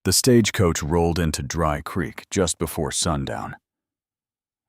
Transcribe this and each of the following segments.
The stagecoach rolled into Dry Creek just before sundown,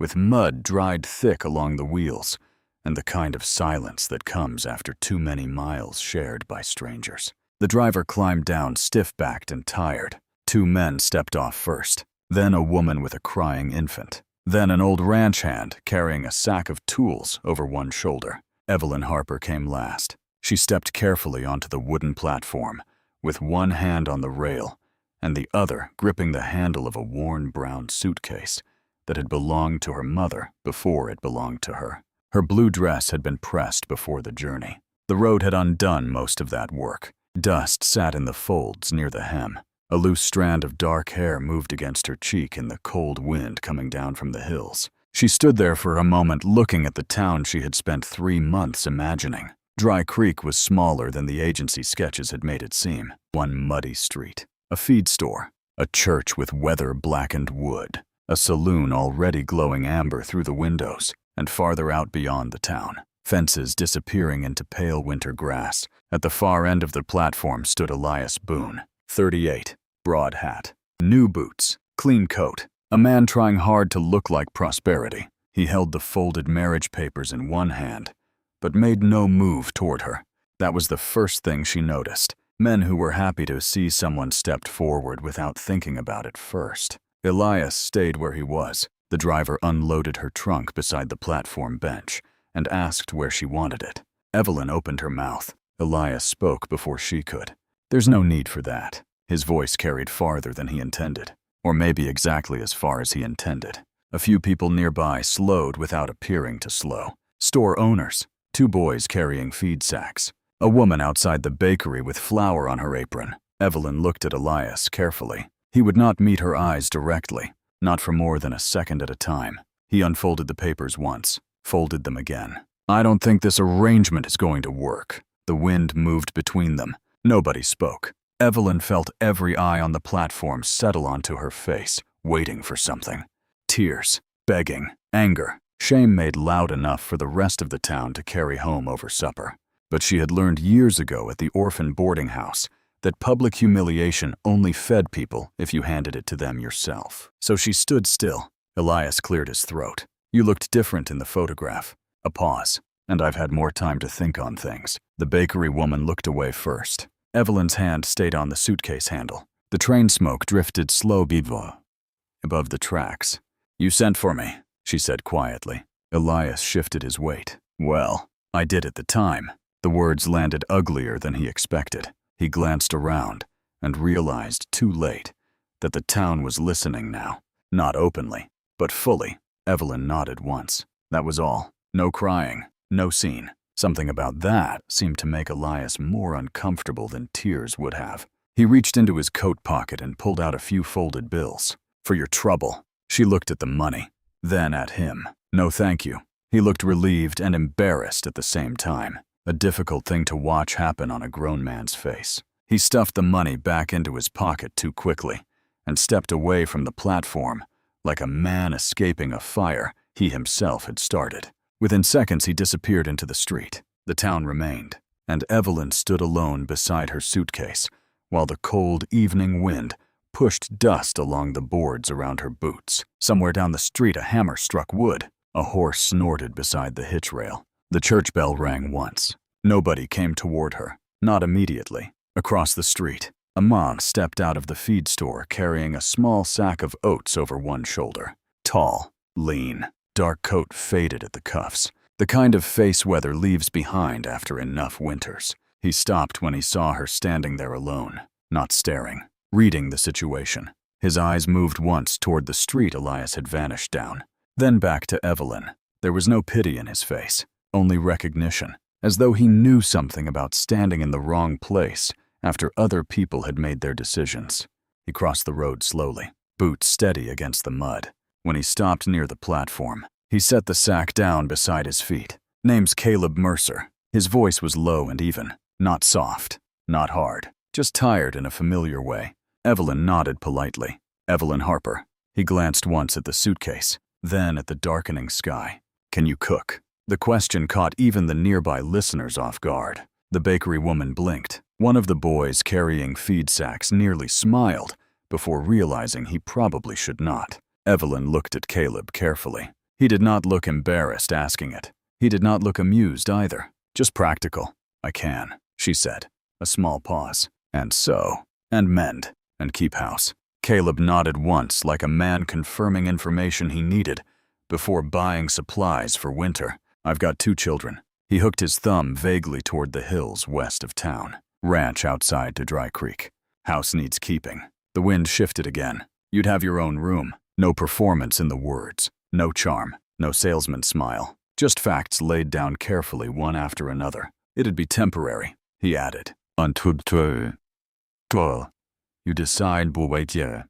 with mud dried thick along the wheels and the kind of silence that comes after too many miles shared by strangers. The driver climbed down stiff-backed and tired. 2 men stepped off first, then a woman with a crying infant, then an old ranch hand carrying a sack of tools over one shoulder. Evelyn Harper came last. She stepped carefully onto the wooden platform, with one hand on the rail and the other gripping the handle of a worn brown suitcase that had belonged to her mother before it belonged to her. Her blue dress had been pressed before the journey. The road had undone most of that work. Dust sat in the folds near the hem. A loose strand of dark hair moved against her cheek in the cold wind coming down from the hills. She stood there for a moment looking at the town she had spent 3 months imagining. Dry Creek was smaller than the agency sketches had made it seem. One muddy street, a feed store, a church with weather-blackened wood, a saloon already glowing amber through the windows, and farther out beyond the town, fences disappearing into pale winter grass. At the far end of the platform stood Elias Boone, 38, broad hat, new boots, clean coat, a man trying hard to look like prosperity. He held the folded marriage papers in one hand, but made no move toward her. That was the first thing she noticed. Men who were happy to see someone stepped forward without thinking about it first. Elias stayed where he was. The driver unloaded her trunk beside the platform bench and asked where she wanted it. Evelyn opened her mouth. Elias spoke before she could. "There's no need for that." His voice carried farther than he intended, or maybe exactly as far as he intended. A few people nearby slowed without appearing to slow. Store owners, 2 boys carrying feed sacks, a woman outside the bakery with flour on her apron. Evelyn looked at Elias carefully. He would not meet her eyes directly, not for more than a second at a time. He unfolded the papers once, folded them again. "I don't think this arrangement is going to work." The wind moved between them. Nobody spoke. Evelyn felt every eye on the platform settle onto her face, waiting for something. Tears, begging, anger, shame made loud enough for the rest of the town to carry home over supper. But she had learned years ago at the orphan boarding house that public humiliation only fed people if you handed it to them yourself. So she stood still. Elias cleared his throat. "You looked different in the photograph." A pause. "And I've had more time to think on things." The bakery woman looked away first. Evelyn's hand stayed on the suitcase handle. The train smoke drifted slow above the tracks. "You sent for me," she said quietly. Elias shifted his weight. "Well, I did at the time." The words landed uglier than he expected. He glanced around and realized too late that the town was listening now. Not openly, but fully. Evelyn nodded once. That was all. No crying, no scene. Something about that seemed to make Elias more uncomfortable than tears would have. He reached into his coat pocket and pulled out a few folded bills. "For your trouble." She looked at the money, then at him. "No thank you." He looked relieved and embarrassed at the same time. A difficult thing to watch happen on a grown man's face. He stuffed the money back into his pocket too quickly and stepped away from the platform like a man escaping a fire he himself had started. Within seconds, he disappeared into the street. The town remained, and Evelyn stood alone beside her suitcase while the cold evening wind pushed dust along the boards around her boots. Somewhere down the street, a hammer struck wood. A horse snorted beside the hitch rail. The church bell rang once. Nobody came toward her, not immediately. Across the street, a man stepped out of the feed store carrying a small sack of oats over one shoulder. Tall, lean, dark coat faded at the cuffs, the kind of face weather leaves behind after enough winters. He stopped when he saw her standing there alone, not staring, reading the situation. His eyes moved once toward the street Elias had vanished down, then back to Evelyn. There was no pity in his face, only recognition, as though he knew something about standing in the wrong place after other people had made their decisions. He crossed the road slowly, boots steady against the mud. When he stopped near the platform, he set the sack down beside his feet. "Name's Caleb Mercer." His voice was low and even, not soft, not hard, just tired in a familiar way. Evelyn nodded politely. "Evelyn Harper." He glanced once at the suitcase, then at the darkening sky. "Can you cook?" The question caught even the nearby listeners off guard. The bakery woman blinked. One of the boys carrying feed sacks nearly smiled, before realizing he probably should not. Evelyn looked at Caleb carefully. He did not look embarrassed asking it. He did not look amused either. Just practical. I can, she said. A small pause. And sew. And mend. And keep house. Caleb nodded once like a man confirming information he needed before buying supplies for winter. I've got 2 children. He hooked his thumb vaguely toward the hills west of town. Ranch outside to Dry Creek. House needs keeping. The wind shifted again. You'd have your own room. No performance in the words. No charm. No salesman's smile. Just facts laid down carefully one after another. It'd be temporary, he added. Entre toi. You decide pour What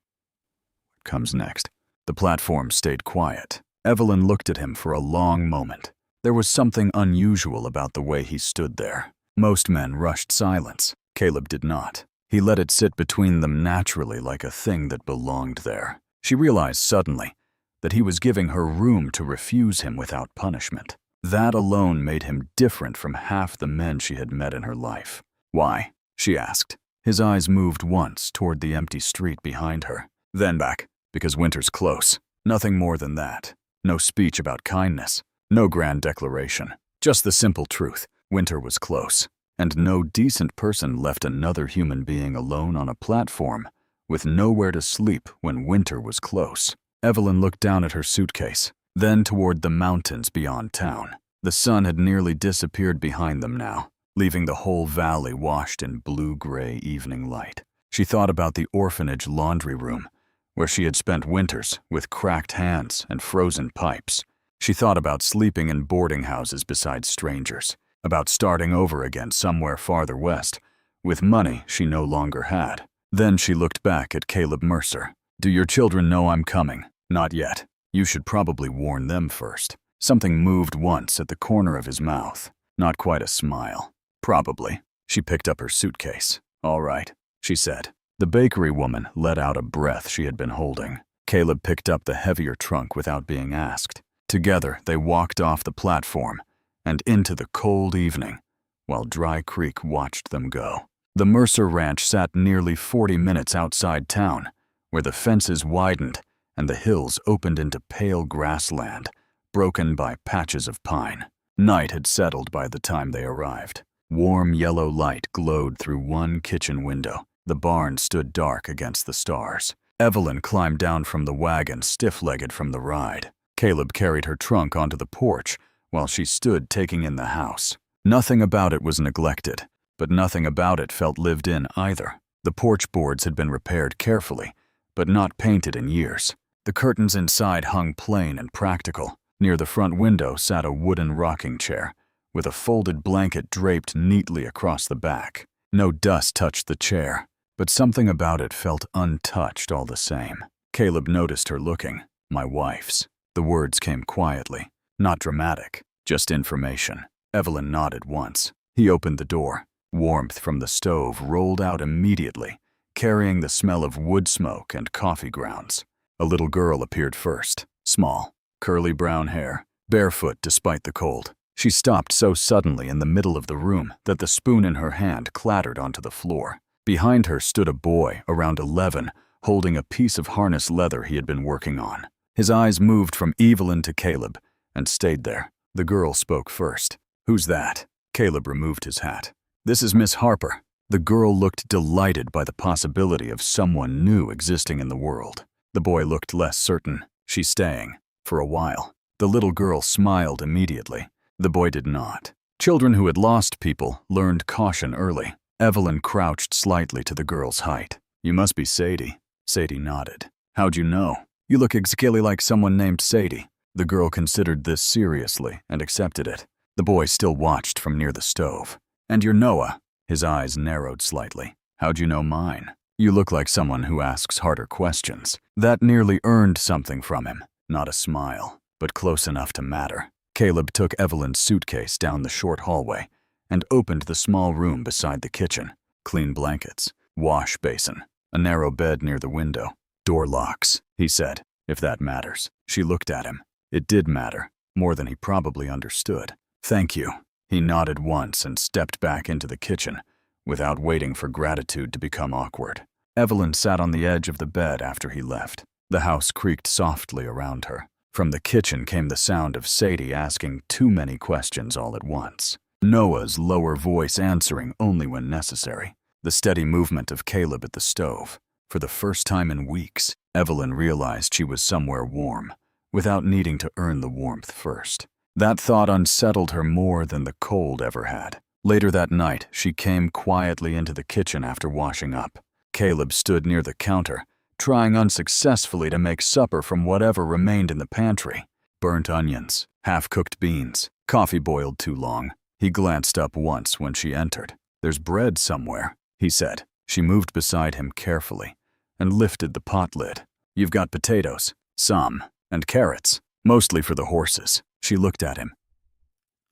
comes next? The platform stayed quiet. Evelyn looked at him for a long moment. There was something unusual about the way he stood there. Most men rushed silence. Caleb did not. He let it sit between them naturally like a thing that belonged there. She realized suddenly that he was giving her room to refuse him without punishment. That alone made him different from half the men she had met in her life. Why? She asked. His eyes moved once toward the empty street behind her, then back, because winter's close. Nothing more than that. No speech about kindness. No grand declaration. Just the simple truth. Winter was close, and no decent person left another human being alone on a platform with nowhere to sleep when winter was close. Evelyn looked down at her suitcase, then toward the mountains beyond town. The sun had nearly disappeared behind them now, leaving the whole valley washed in blue-gray evening light. She thought about the orphanage laundry room, where she had spent winters with cracked hands and frozen pipes. She thought about sleeping in boarding houses beside strangers, about starting over again somewhere farther west, with money she no longer had. Then she looked back at Caleb Mercer. Do your children know I'm coming? Not yet. You should probably warn them first. Something moved once at the corner of his mouth. Not quite a smile. Probably. She picked up her suitcase. All right, she said. The bakery woman let out a breath she had been holding. Caleb picked up the heavier trunk without being asked. Together, they walked off the platform and into the cold evening, while Dry Creek watched them go. The Mercer Ranch sat nearly 40 minutes outside town, where the fences widened and the hills opened into pale grassland, broken by patches of pine. Night had settled by the time they arrived. Warm yellow light glowed through one kitchen window. The barn stood dark against the stars. Evelyn climbed down from the wagon, stiff-legged from the ride. Caleb carried her trunk onto the porch while she stood taking in the house. Nothing about it was neglected, but nothing about it felt lived in either. The porch boards had been repaired carefully, but not painted in years. The curtains inside hung plain and practical. Near the front window sat a wooden rocking chair, with a folded blanket draped neatly across the back. No dust touched the chair, but something about it felt untouched all the same. Caleb noticed her looking. My wife's. The words came quietly, not dramatic, just information. Evelyn nodded once. He opened the door. Warmth from the stove rolled out immediately, carrying the smell of wood smoke and coffee grounds. A little girl appeared first, small, curly brown hair, barefoot despite the cold. She stopped so suddenly in the middle of the room that the spoon in her hand clattered onto the floor. Behind her stood a boy, around 11, holding a piece of harness leather he had been working on. His eyes moved from Evelyn to Caleb and stayed there. The girl spoke first. Who's that? Caleb removed his hat. This is Miss Harper. The girl looked delighted by the possibility of someone new existing in the world. The boy looked less certain. She's staying. For a while. The little girl smiled immediately. The boy did not. Children who had lost people learned caution early. Evelyn crouched slightly to the girl's height. You must be Sadie. Sadie nodded. How'd you know? You look exactly like someone named Sadie. The girl considered this seriously and accepted it. The boy still watched from near the stove. And you're Noah. His eyes narrowed slightly. How'd you know mine? You look like someone who asks harder questions. That nearly earned something from him. Not a smile, but close enough to matter. Caleb took Evelyn's suitcase down the short hallway and opened the small room beside the kitchen. Clean blankets, wash basin, a narrow bed near the window. Door locks, he said, if that matters. She looked at him. It did matter, more than he probably understood. Thank you. He nodded once and stepped back into the kitchen, without waiting for gratitude to become awkward. Evelyn sat on the edge of the bed after he left. The house creaked softly around her. From the kitchen came the sound of Sadie asking too many questions all at once. Noah's lower voice answering only when necessary. The steady movement of Caleb at the stove. For the first time in weeks, Evelyn realized she was somewhere warm, without needing to earn the warmth first. That thought unsettled her more than the cold ever had. Later that night, she came quietly into the kitchen after washing up. Caleb stood near the counter, trying unsuccessfully to make supper from whatever remained in the pantry. Burnt onions, half-cooked beans, coffee boiled too long. He glanced up once when she entered. "There's bread somewhere," he said. She moved beside him carefully and lifted the pot lid. "You've got potatoes, some, and carrots, mostly for the horses." She looked at him.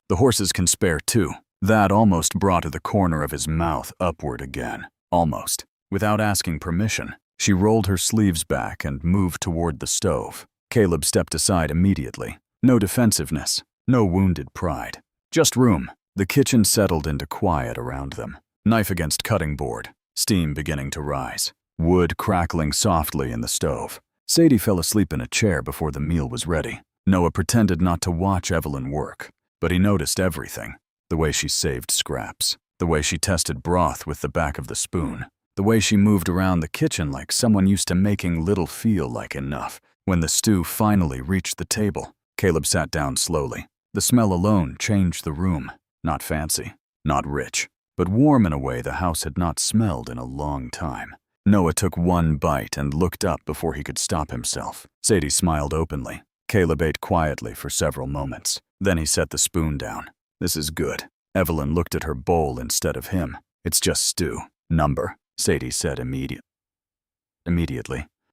"The horses can spare too." That almost brought the corner of his mouth upward again. Almost. Without asking permission, she rolled her sleeves back and moved toward the stove. Caleb stepped aside immediately. No defensiveness, no wounded pride. Just room. The kitchen settled into quiet around them. Knife against cutting board, steam beginning to rise. Wood crackling softly in the stove. Sadie fell asleep in a chair before the meal was ready. Noah pretended not to watch Evelyn work, but he noticed everything. The way she saved scraps. The way she tested broth with the back of the spoon. The way she moved around the kitchen like someone used to making little feel like enough. When the stew finally reached the table, Caleb sat down slowly. The smell alone changed the room. Not fancy, not rich, but warm in a way the house had not smelled in a long time. Noah took one bite and looked up before he could stop himself. Sadie smiled openly. Caleb ate quietly for several moments. Then he set the spoon down. "This is good." Evelyn looked at her bowl instead of him. "It's just stew." "Number," Sadie said immediately.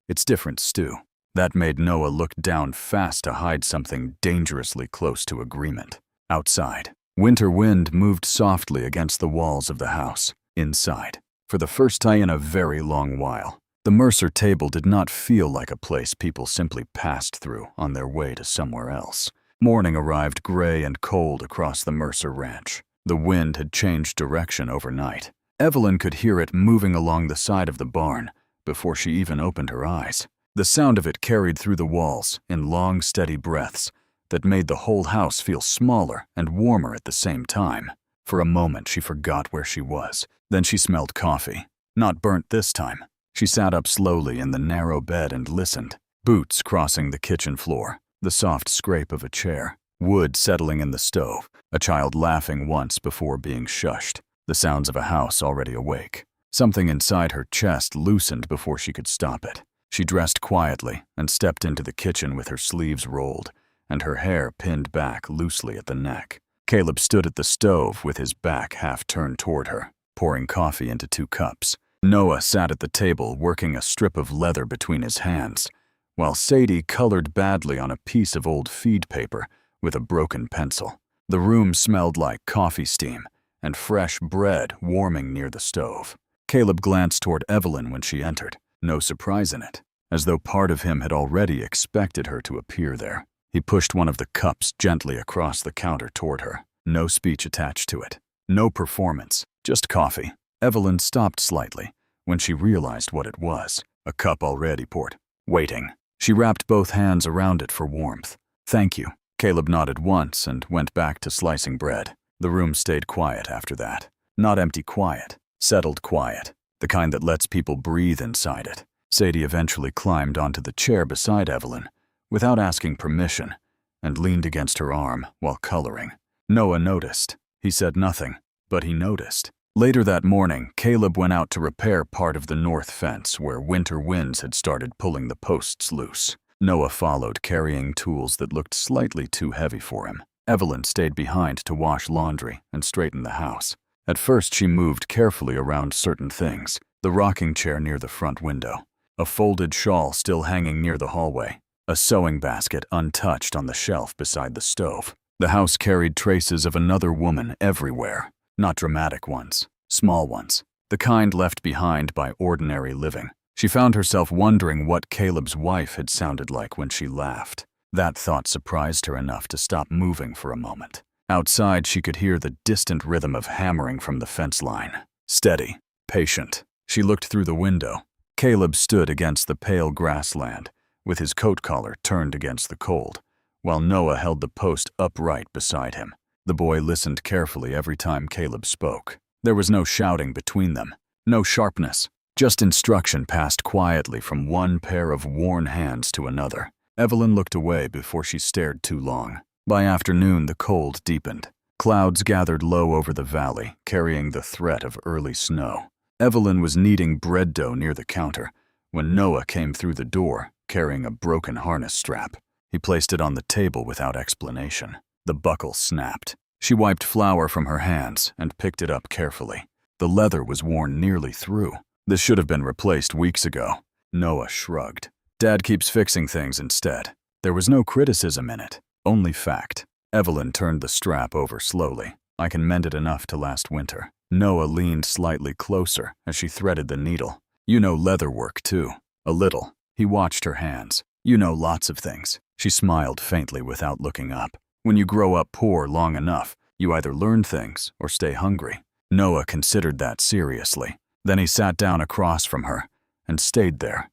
"It's different stew." That made Noah look down fast to hide something dangerously close to agreement. Outside, winter wind moved softly against the walls of the house. Inside, for the first time in a very long while, the Mercer table did not feel like a place people simply passed through on their way to somewhere else. Morning arrived gray and cold across the Mercer ranch. The wind had changed direction overnight. Evelyn could hear it moving along the side of the barn before she even opened her eyes. The sound of it carried through the walls in long, steady breaths that made the whole house feel smaller and warmer at the same time. For a moment, she forgot where she was. Then she smelled coffee. Not burnt this time. She sat up slowly in the narrow bed and listened. Boots crossing the kitchen floor, the soft scrape of a chair, wood settling in the stove, a child laughing once before being shushed, the sounds of a house already awake. Something inside her chest loosened before she could stop it. She dressed quietly and stepped into the kitchen with her sleeves rolled and her hair pinned back loosely at the neck. Caleb stood at the stove with his back half turned toward her, pouring coffee into 2 cups. Noah sat at the table working a strip of leather between his hands, while Sadie colored badly on a piece of old feed paper with a broken pencil. The room smelled like coffee steam and fresh bread warming near the stove. Caleb glanced toward Evelyn when she entered, no surprise in it, as though part of him had already expected her to appear there. He pushed one of the cups gently across the counter toward her. No speech attached to it. No performance, just coffee. Evelyn stopped slightly when she realized what it was. A cup already poured. Waiting. She wrapped both hands around it for warmth. "Thank you." Caleb nodded once and went back to slicing bread. The room stayed quiet after that. Not empty quiet, settled quiet, the kind that lets people breathe inside it. Sadie eventually climbed onto the chair beside Evelyn, without asking permission, and leaned against her arm while coloring. Noah noticed. He said nothing, but he noticed. Later that morning, Caleb went out to repair part of the north fence where winter winds had started pulling the posts loose. Noah followed, carrying tools that looked slightly too heavy for him. Evelyn stayed behind to wash laundry and straighten the house. At first, she moved carefully around certain things. The rocking chair near the front window, a folded shawl still hanging near the hallway, a sewing basket untouched on the shelf beside the stove. The house carried traces of another woman everywhere. Not dramatic ones, small ones, the kind left behind by ordinary living. She found herself wondering what Caleb's wife had sounded like when she laughed. That thought surprised her enough to stop moving for a moment. Outside, she could hear the distant rhythm of hammering from the fence line. Steady, patient. She looked through the window. Caleb stood against the pale grassland, with his coat collar turned against the cold, while Noah held the post upright beside him. The boy listened carefully every time Caleb spoke. There was no shouting between them, no sharpness, just instruction passed quietly from one pair of worn hands to another. Evelyn looked away before she stared too long. By afternoon, the cold deepened. Clouds gathered low over the valley, carrying the threat of early snow. Evelyn was kneading bread dough near the counter when Noah came through the door, carrying a broken harness strap. He placed it on the table without explanation. The buckle snapped. She wiped flour from her hands and picked it up carefully. The leather was worn nearly through. This should have been replaced weeks ago. Noah shrugged. Dad keeps fixing things instead. There was no criticism in it, only fact. Evelyn turned the strap over slowly. I can mend it enough to last winter. Noah leaned slightly closer as she threaded the needle. You know leather work too. A little. He watched her hands. You know lots of things. She smiled faintly without looking up. When you grow up poor long enough, you either learn things or stay hungry. Noah considered that seriously. Then he sat down across from her and stayed there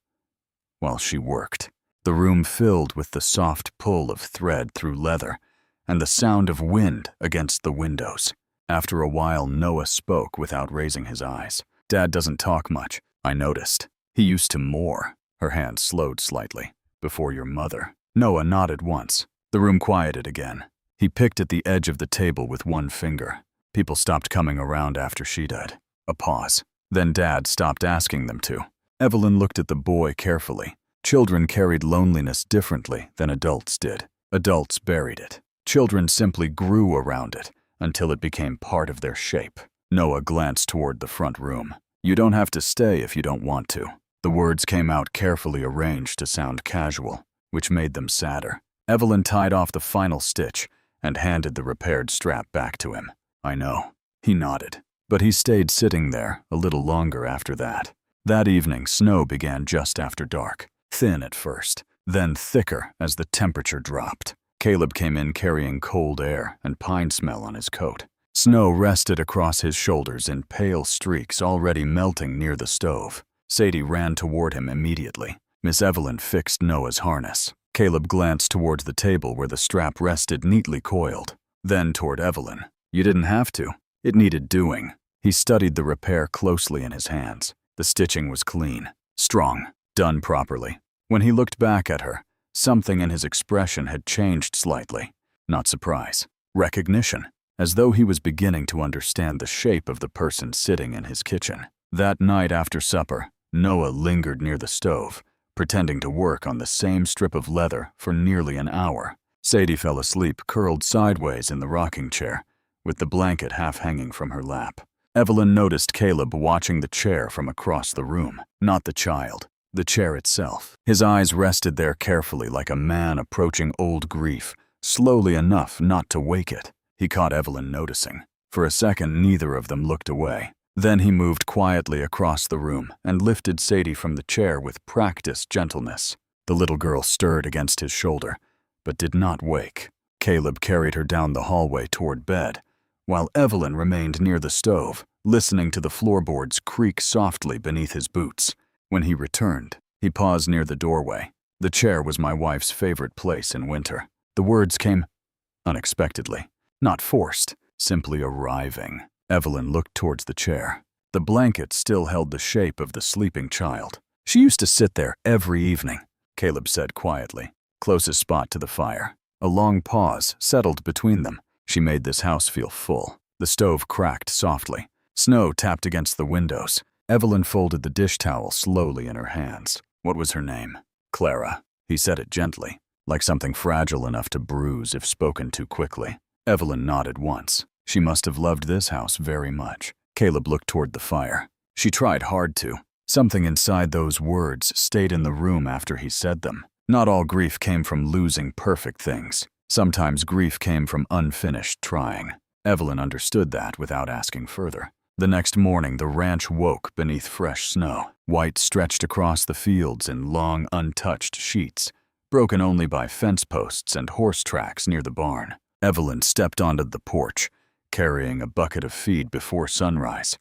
while she worked. The room filled with the soft pull of thread through leather and the sound of wind against the windows. After a while, Noah spoke without raising his eyes. Dad doesn't talk much, I noticed. He used to more. Her hand slowed slightly. Before your mother. Noah nodded once. The room quieted again. He picked at the edge of the table with one finger. People stopped coming around after she did. A pause. Then Dad stopped asking them to. Evelyn looked at the boy carefully. Children carried loneliness differently than adults did. Adults buried it. Children simply grew around it until it became part of their shape. Noah glanced toward the front room. You don't have to stay if you don't want to. The words came out carefully arranged to sound casual, which made them sadder. Evelyn tied off the final stitch and handed the repaired strap back to him. I know. He nodded. But he stayed sitting there a little longer after that. That evening, snow began just after dark. Thin at first, then thicker as the temperature dropped. Caleb came in carrying cold air and pine smell on his coat. Snow rested across his shoulders in pale streaks already melting near the stove. Sadie ran toward him immediately. Miss Evelyn fixed Noah's harness. Caleb glanced towards the table where the strap rested neatly coiled. Then toward Evelyn. You didn't have to. It needed doing. He studied the repair closely in his hands. The stitching was clean, strong, done properly. When he looked back at her, something in his expression had changed slightly. Not surprise. Recognition. As though he was beginning to understand the shape of the person sitting in his kitchen. That night after supper, Noah lingered near the stove, pretending to work on the same strip of leather for nearly an hour. Sadie fell asleep curled sideways in the rocking chair, with the blanket half hanging from her lap. Evelyn noticed Caleb watching the chair from across the room, not the child, the chair itself. His eyes rested there carefully like a man approaching old grief, slowly enough not to wake it. He caught Evelyn noticing. For a second, neither of them looked away. Then he moved quietly across the room and lifted Sadie from the chair with practiced gentleness. The little girl stirred against his shoulder, but did not wake. Caleb carried her down the hallway toward bed, while Evelyn remained near the stove, listening to the floorboards creak softly beneath his boots. When he returned, he paused near the doorway. The chair was my wife's favorite place in winter. The words came unexpectedly, not forced, simply arriving. Evelyn looked towards the chair. The blanket still held the shape of the sleeping child. She used to sit there every evening, Caleb said quietly, closest spot to the fire. A long pause settled between them. She made this house feel full. The stove cracked softly. Snow tapped against the windows. Evelyn folded the dish towel slowly in her hands. What was her name? Clara. He said it gently, like something fragile enough to bruise if spoken too quickly. Evelyn nodded once. She must have loved this house very much. Caleb looked toward the fire. She tried hard to. Something inside those words stayed in the room after he said them. Not all grief came from losing perfect things. Sometimes grief came from unfinished trying. Evelyn understood that without asking further. The next morning, the ranch woke beneath fresh snow. White stretched across the fields in long, untouched sheets, broken only by fence posts and horse tracks near the barn. Evelyn stepped onto the porch, carrying a bucket of feed before sunrise,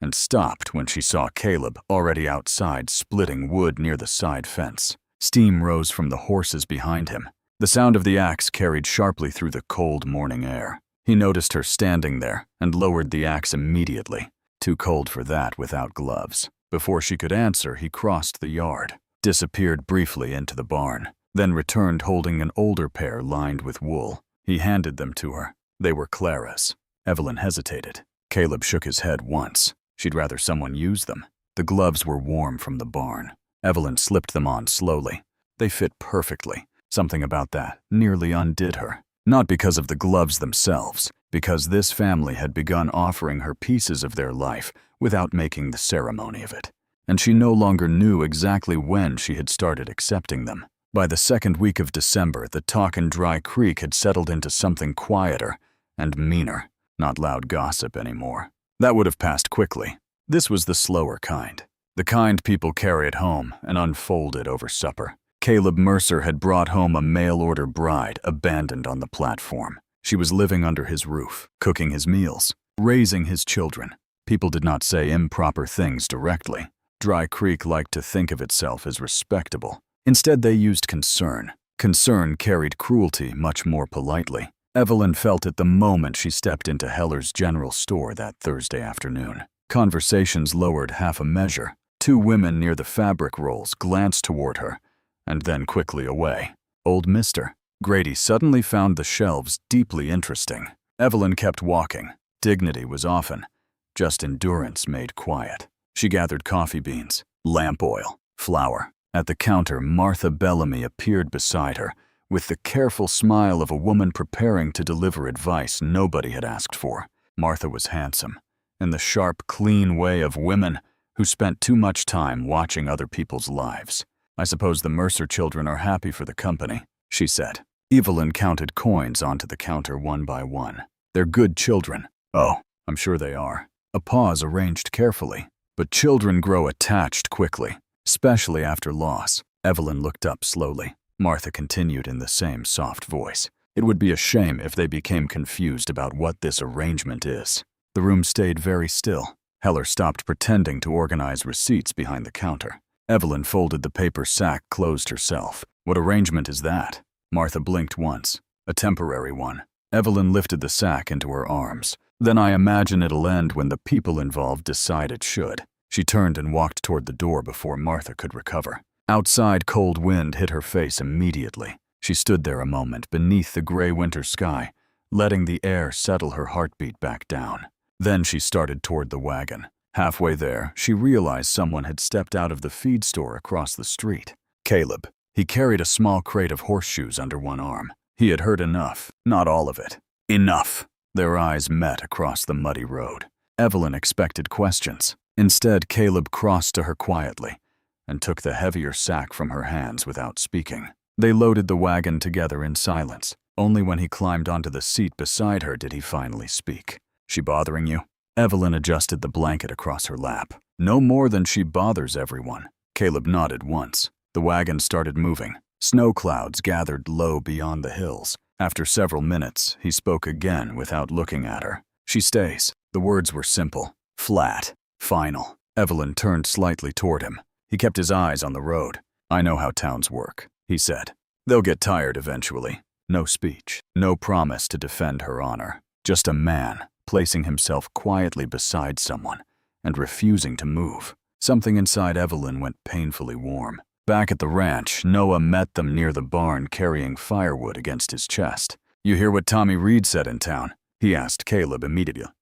and stopped when she saw Caleb already outside splitting wood near the side fence. Steam rose from the horses behind him. The sound of the axe carried sharply through the cold morning air. He noticed her standing there and lowered the axe immediately. Too cold for that without gloves. Before she could answer, he crossed the yard, disappeared briefly into the barn, then returned holding an older pair lined with wool. He handed them to her. They were Clara's. Evelyn hesitated. Caleb shook his head once. She'd rather someone use them. The gloves were warm from the barn. Evelyn slipped them on slowly. They fit perfectly. Something about that nearly undid her. Not because of the gloves themselves, because this family had begun offering her pieces of their life without making the ceremony of it. And she no longer knew exactly when she had started accepting them. By the second week of December, the talk in Dry Creek had settled into something quieter and meaner, not loud gossip anymore. That would have passed quickly. This was the slower kind. The kind people carry at home and unfold it over supper. Caleb Mercer had brought home a mail-order bride abandoned on the platform. She was living under his roof, cooking his meals, raising his children. People did not say improper things directly. Dry Creek liked to think of itself as respectable. Instead, they used concern. Concern carried cruelty much more politely. Evelyn felt it the moment she stepped into Heller's General Store that Thursday afternoon. Conversations lowered half a measure. Two women near the fabric rolls glanced toward her, and then quickly away. Old Mister. Grady suddenly found the shelves deeply interesting. Evelyn kept walking. Dignity was often just endurance made quiet. She gathered coffee beans, lamp oil, flour. At the counter, Martha Bellamy appeared beside her, with the careful smile of a woman preparing to deliver advice nobody had asked for. Martha was handsome, in the sharp, clean way of women who spent too much time watching other people's lives. "I suppose the Mercer children are happy for the company," she said. Evelyn counted coins onto the counter one by one. "They're good children." "Oh, I'm sure they are." A pause arranged carefully. But children grow attached quickly, especially after loss. Evelyn looked up slowly. Martha continued in the same soft voice. "It would be a shame if they became confused about what this arrangement is." The room stayed very still. Heller stopped pretending to organize receipts behind the counter. Evelyn folded the paper sack closed herself. "What arrangement is that?" Martha blinked once. "A temporary one." Evelyn lifted the sack into her arms. "Then I imagine it'll end when the people involved decide it should." She turned and walked toward the door before Martha could recover. Outside, cold wind hit her face immediately. She stood there a moment beneath the gray winter sky, letting the air settle her heartbeat back down. Then she started toward the wagon. Halfway there, she realized someone had stepped out of the feed store across the street. Caleb. He carried a small crate of horseshoes under one arm. He had heard enough, not all of it. Enough! Their eyes met across the muddy road. Evelyn expected questions. Instead, Caleb crossed to her quietly and took the heavier sack from her hands without speaking. They loaded the wagon together in silence. Only when he climbed onto the seat beside her did he finally speak. "She bothering you?" Evelyn adjusted the blanket across her lap. "No more than she bothers everyone." Caleb nodded once. The wagon started moving. Snow clouds gathered low beyond the hills. After several minutes, he spoke again without looking at her. "She stays." The words were simple, flat, final. Evelyn turned slightly toward him. He kept his eyes on the road. "I know how towns work," he said. "They'll get tired eventually." No speech, no promise to defend her honor. Just a man placing himself quietly beside someone and refusing to move. Something inside Evelyn went painfully warm. Back at the ranch, Noah met them near the barn carrying firewood against his chest. "You hear what Tommy Reed said in town?" he asked Caleb immediately.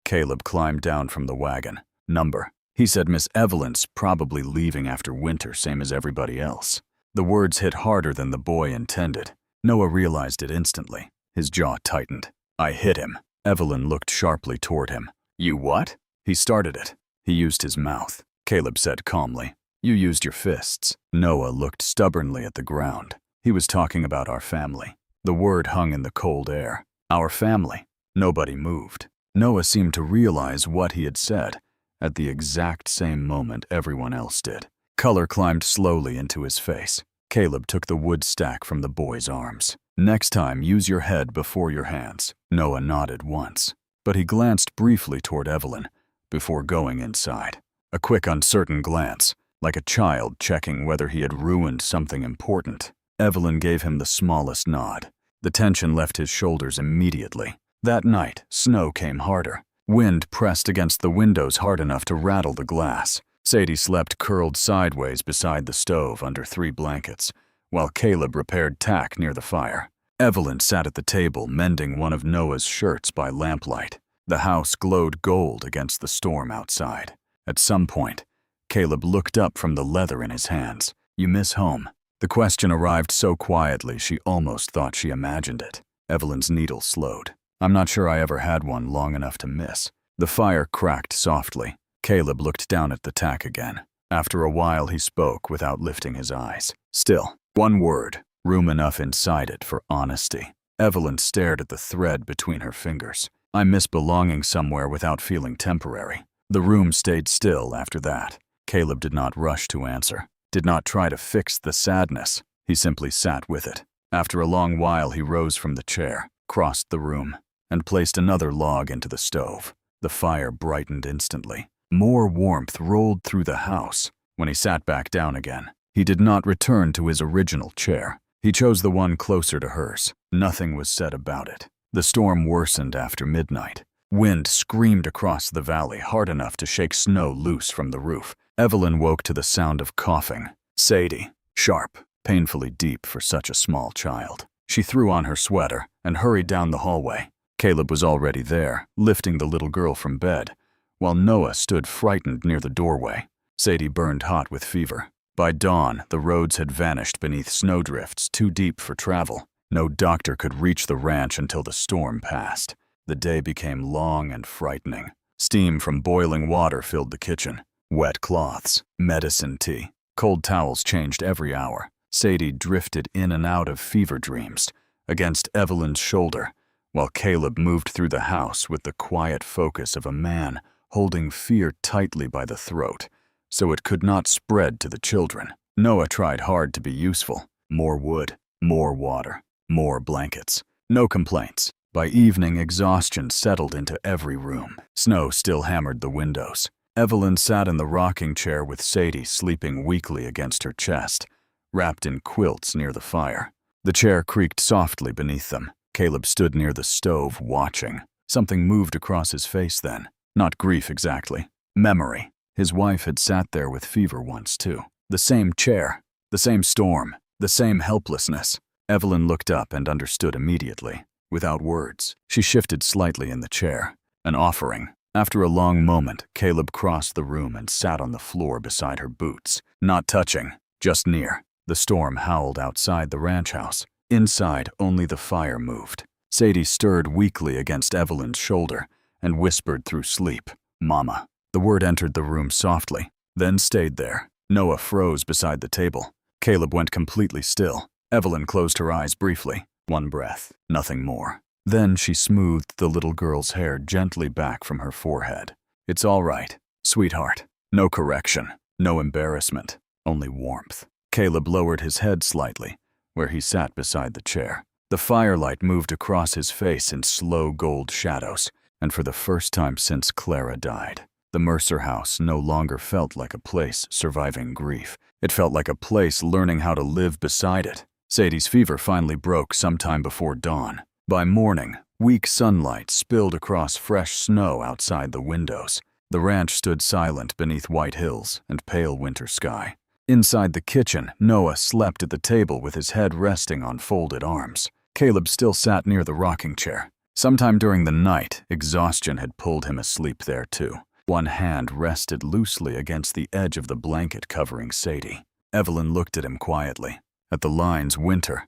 Caleb climbed down from the wagon. "Number." He said Miss Evelyn's probably leaving after winter, same as everybody else. The words hit harder than the boy intended. Noah realized it instantly. His jaw tightened. "I hit him." Evelyn looked sharply toward him. "You what?" "He started it." He used his mouth. Caleb said calmly. "You used your fists." Noah looked stubbornly at the ground. He was talking about our family. The word hung in the cold air. Our family. Nobody moved. Noah seemed to realize what he had said at the exact same moment everyone else did. Color climbed slowly into his face. Caleb took the wood stack from the boy's arms. "Next time, use your head before your hands." Noah nodded once, but he glanced briefly toward Evelyn before going inside. A quick, uncertain glance, like a child checking whether he had ruined something important. Evelyn gave him the smallest nod. The tension left his shoulders immediately. That night, snow came harder. Wind pressed against the windows hard enough to rattle the glass. Sadie slept curled sideways beside the stove under 3 blankets, while Caleb repaired tack near the fire. Evelyn sat at the table mending one of Noah's shirts by lamplight. The house glowed gold against the storm outside. At some point, Caleb looked up from the leather in his hands. "You miss home?" The question arrived so quietly she almost thought she imagined it. Evelyn's needle slowed. "I'm not sure I ever had one long enough to miss." The fire cracked softly. Caleb looked down at the tack again. After a while he spoke without lifting his eyes. Still, one word, room enough inside it for honesty. Evelyn stared at the thread between her fingers. "I miss belonging somewhere without feeling temporary." The room stayed still after that. Caleb did not rush to answer, did not try to fix the sadness. He simply sat with it. After a long while he rose from the chair, crossed the room, and placed another log into the stove. The fire brightened instantly. More warmth rolled through the house. When he sat back down again, he did not return to his original chair. He chose the one closer to hers. Nothing was said about it. The storm worsened after midnight. Wind screamed across the valley hard enough to shake snow loose from the roof. Evelyn woke to the sound of coughing. Sadie, sharp, painfully deep for such a small child. She threw on her sweater and hurried down the hallway. Caleb was already there, lifting the little girl from bed, while Noah stood frightened near the doorway. Sadie burned hot with fever. By dawn, the roads had vanished beneath snowdrifts too deep for travel. No doctor could reach the ranch until the storm passed. The day became long and frightening. Steam from boiling water filled the kitchen. Wet cloths, medicine tea, cold towels changed every hour. Sadie drifted in and out of fever dreams against Evelyn's shoulder, while Caleb moved through the house with the quiet focus of a man holding fear tightly by the throat, so it could not spread to the children. Noah tried hard to be useful. More wood, more water, more blankets. No complaints. By evening, exhaustion settled into every room. Snow still hammered the windows. Evelyn sat in the rocking chair with Sadie sleeping weakly against her chest, wrapped in quilts near the fire. The chair creaked softly beneath them. Caleb stood near the stove, watching. Something moved across his face then. Not grief exactly. Memory. His wife had sat there with fever once, too. The same chair, the same storm, the same helplessness. Evelyn looked up and understood immediately. Without words, she shifted slightly in the chair. An offering. After a long moment, Caleb crossed the room and sat on the floor beside her boots. Not touching, just near. The storm howled outside the ranch house. Inside, only the fire moved. Sadie stirred weakly against Evelyn's shoulder and whispered through sleep, "Mama." The word entered the room softly, then stayed there. Noah froze beside the table. Caleb went completely still. Evelyn closed her eyes briefly. One breath, nothing more. Then she smoothed the little girl's hair gently back from her forehead. "It's all right, sweetheart." No correction, no embarrassment, only warmth. Caleb lowered his head slightly, where he sat beside the chair. The firelight moved across his face in slow gold shadows, and for the first time since Clara died, the Mercer house no longer felt like a place surviving grief. It felt like a place learning how to live beside it. Sadie's fever finally broke sometime before dawn. By morning, weak sunlight spilled across fresh snow outside the windows. The ranch stood silent beneath white hills and pale winter sky. Inside the kitchen, Noah slept at the table with his head resting on folded arms. Caleb still sat near the rocking chair. Sometime during the night, exhaustion had pulled him asleep there too. One hand rested loosely against the edge of the blanket covering Sadie. Evelyn looked at him quietly, at the lines winter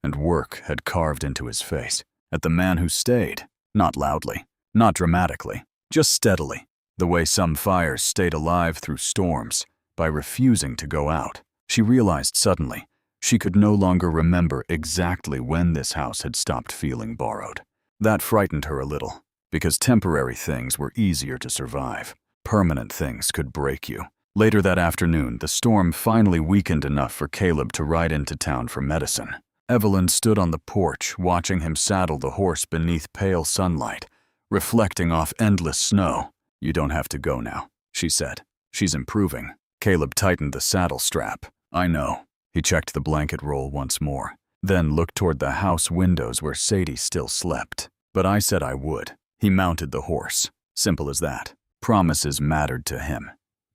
and work had carved into his face, at the man who stayed, not loudly, not dramatically, just steadily, the way some fires stayed alive through storms, by refusing to go out. She realized suddenly she could no longer remember exactly when this house had stopped feeling borrowed. That frightened her a little, because temporary things were easier to survive. Permanent things could break you. Later that afternoon, the storm finally weakened enough for Caleb to ride into town for medicine. Evelyn stood on the porch, watching him saddle the horse beneath pale sunlight, reflecting off endless snow. "You don't have to go now," she said. "She's improving." Caleb tightened the saddle strap. "I know." He checked the blanket roll once more, then looked toward the house windows where Sadie still slept. "But I said I would." He mounted the horse. Simple as that. Promises mattered to him,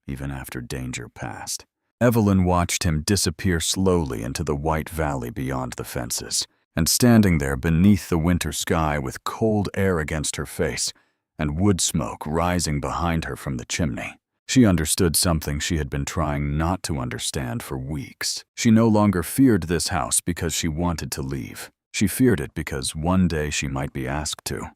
even after danger passed. Evelyn watched him disappear slowly into the white valley beyond the fences, and standing there beneath the winter sky with cold air against her face and wood smoke rising behind her from the chimney, she understood something she had been trying not to understand for weeks. She no longer feared this house because she wanted to leave. She feared it because one day she might be asked to.